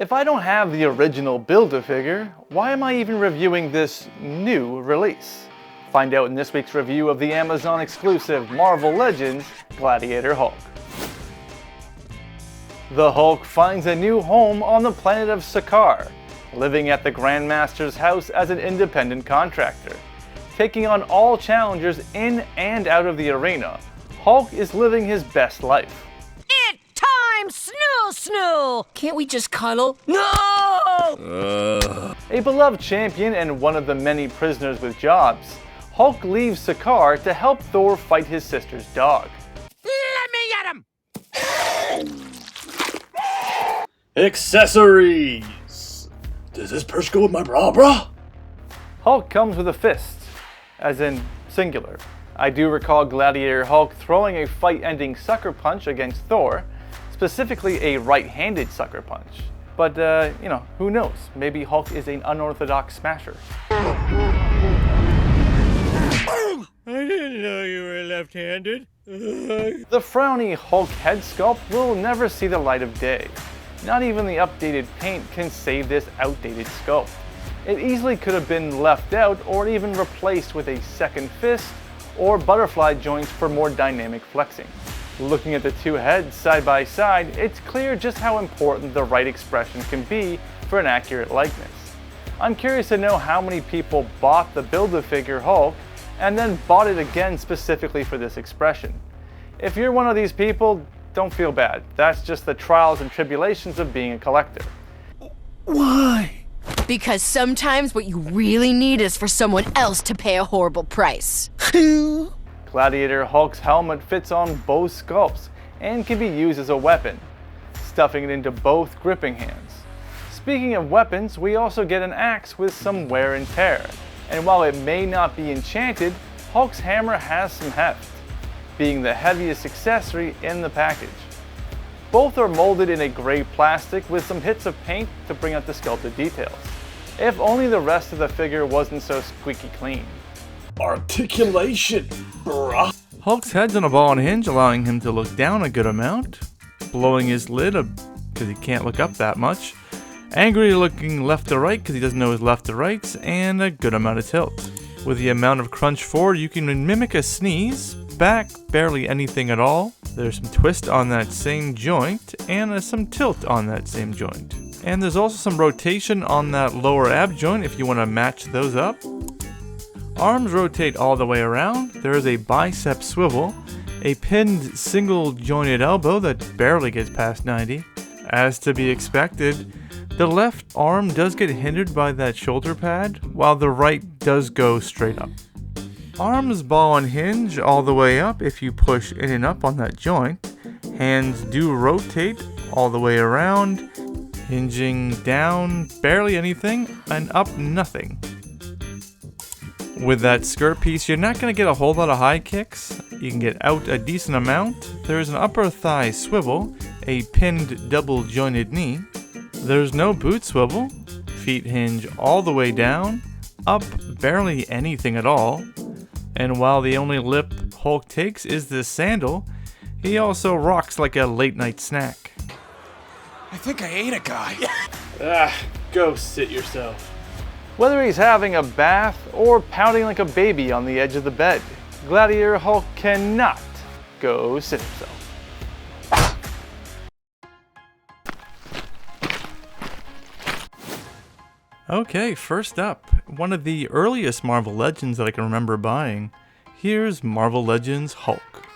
If I don't have the original Build-A-Figure, why am I even reviewing this new release? Find out in this week's review of the Amazon exclusive Marvel Legends Gladiator Hulk. The Hulk finds a new home on the planet of Sakaar, living at the Grandmasters' house as an independent contractor. Taking on all challengers in and out of the arena, Hulk is living his best life. Snoo! Can't we just cuddle? No! A beloved champion and one of the many prisoners with jobs, Hulk leaves Sakaar to help Thor fight his sister's dog. Let me get him! Accessories! Does this purse go with my bra, brah? Hulk comes with a fist, as in singular. I do recall Gladiator Hulk throwing a fight-ending sucker punch against Thor, specifically a right-handed sucker punch. But, who knows? Maybe Hulk is an unorthodox smasher. I didn't know you were left-handed. The frowny Hulk head sculpt will never see the light of day. Not even the updated paint can save this outdated sculpt. It easily could have been left out or even replaced with a second fist or butterfly joints for more dynamic flexing. Looking at the two heads side by side, it's clear just how important the right expression can be for an accurate likeness. I'm curious to know how many people bought the Build-A-Figure Hulk and then bought it again specifically for this expression. If you're one of these people, don't feel bad. That's just the trials and tribulations of being a collector. Why? Because sometimes what you really need is for someone else to pay a horrible price. Gladiator Hulk's helmet fits on both sculpts and can be used as a weapon, stuffing it into both gripping hands. Speaking of weapons, we also get an axe with some wear and tear, and while it may not be enchanted, Hulk's hammer has some heft, being the heaviest accessory in the package. Both are molded in a gray plastic with some hits of paint to bring out the sculpted details. If only the rest of the figure wasn't so squeaky clean. Articulation, bruh. Hulk's head's on a ball and hinge, allowing him to look down a good amount, blowing his lid because he can't look up that much, angry looking left to right because he doesn't know his left to rights, and a good amount of tilt. With the amount of crunch forward, you can mimic a sneeze, back barely anything at all. There's some twist on that same joint, and some tilt on that same joint. And there's also some rotation on that lower ab joint if you want to match those up. Arms rotate all the way around. There is a bicep swivel, a pinned single jointed elbow that barely gets past 90. As to be expected, the left arm does get hindered by that shoulder pad, while the right does go straight up. Arms ball and hinge all the way up if you push in and up on that joint. Hands do rotate all the way around, hinging down barely anything and up nothing. With that skirt piece, you're not going to get a whole lot of high kicks. You can get out a decent amount. There's an upper thigh swivel, a pinned double jointed knee. There's no boot swivel. Feet hinge all the way down, up barely anything at all. And while the only lip Hulk takes is this sandal, he also rocks like a late night snack. I think I ate a guy. Go sit yourself. Whether he's having a bath or pouting like a baby on the edge of the bed, Gladiator Hulk cannot go sit himself. Okay, first up, one of the earliest Marvel Legends that I can remember buying. Here's Marvel Legends Hulk.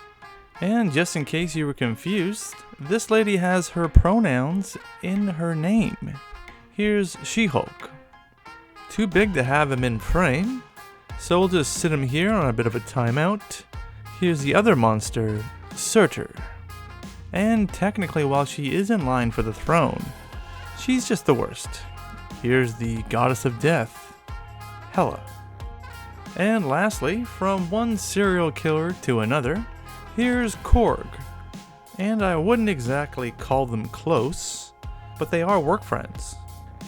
And just in case you were confused, this lady has her pronouns in her name. Here's She-Hulk. Too big to have him in frame, so we'll just sit him here on a bit of a timeout. Here's the other monster, Surtur. And technically, while she is in line for the throne, she's just the worst. Here's the goddess of death, Hela. And lastly, from one serial killer to another, here's Korg. And I wouldn't exactly call them close, but they are work friends.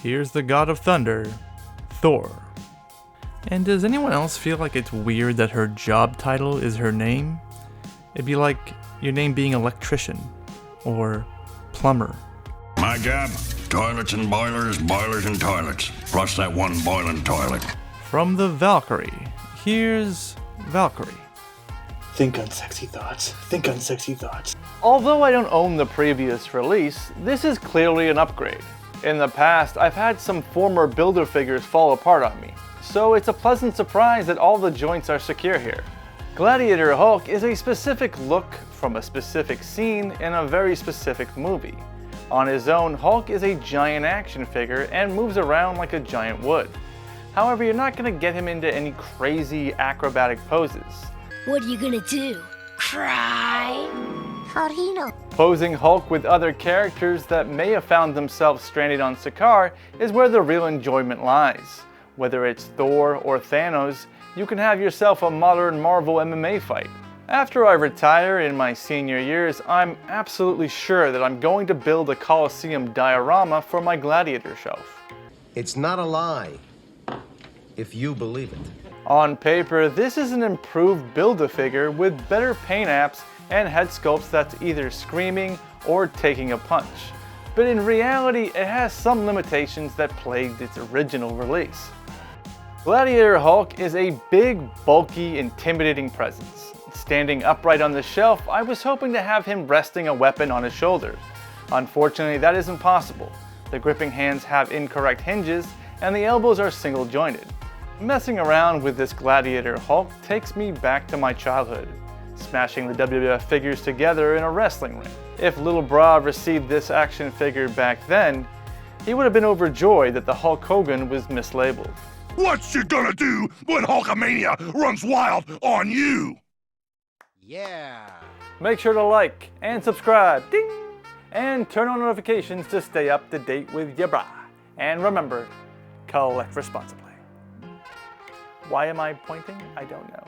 Here's the god of thunder, Thor. And does anyone else feel like it's weird that her job title is her name? It'd be like your name being electrician or plumber. My job, Toilets and boilers, boilers and toilets. Plus that one boiling toilet. From the Valkyrie, here's Valkyrie. Think unsexy thoughts. Think unsexy thoughts. Although I don't own the previous release, this is clearly an upgrade. In the past, I've had some former builder figures fall apart on me, so it's a pleasant surprise that all the joints are secure here. Gladiator Hulk is a specific look from a specific scene in a very specific movie. On his own, Hulk is a giant action figure and moves around like a giant would. However, you're not going to get him into any crazy acrobatic poses. What are you gonna do? Cry? How'd he know? Posing Hulk with other characters that may have found themselves stranded on Sakaar is where the real enjoyment lies. Whether it's Thor or Thanos, you can have yourself a modern Marvel MMA fight. After I retire in my senior years, I'm absolutely sure that I'm going to build a Colosseum diorama for my Gladiator shelf. It's not a lie, if you believe it. On paper, this is an improved Build-A-Figure with better paint apps and head sculpts that's either screaming or taking a punch. But in reality, it has some limitations that plagued its original release. Gladiator Hulk is a big, bulky, intimidating presence. Standing upright on the shelf, I was hoping to have him resting a weapon on his shoulders. Unfortunately, that isn't possible. The gripping hands have incorrect hinges, and the elbows are single jointed. Messing around with this Gladiator Hulk takes me back to my childhood, smashing the WWF figures together in a wrestling ring. If Little Bra received this action figure back then, he would have been overjoyed that the Hulk Hogan was mislabeled. What you gonna do when Hulkamania runs wild on you? Yeah. Make sure to like and subscribe, ding, and turn on notifications to stay up to date with your bra. And remember, collect responsibly. Why am I pointing? I don't know.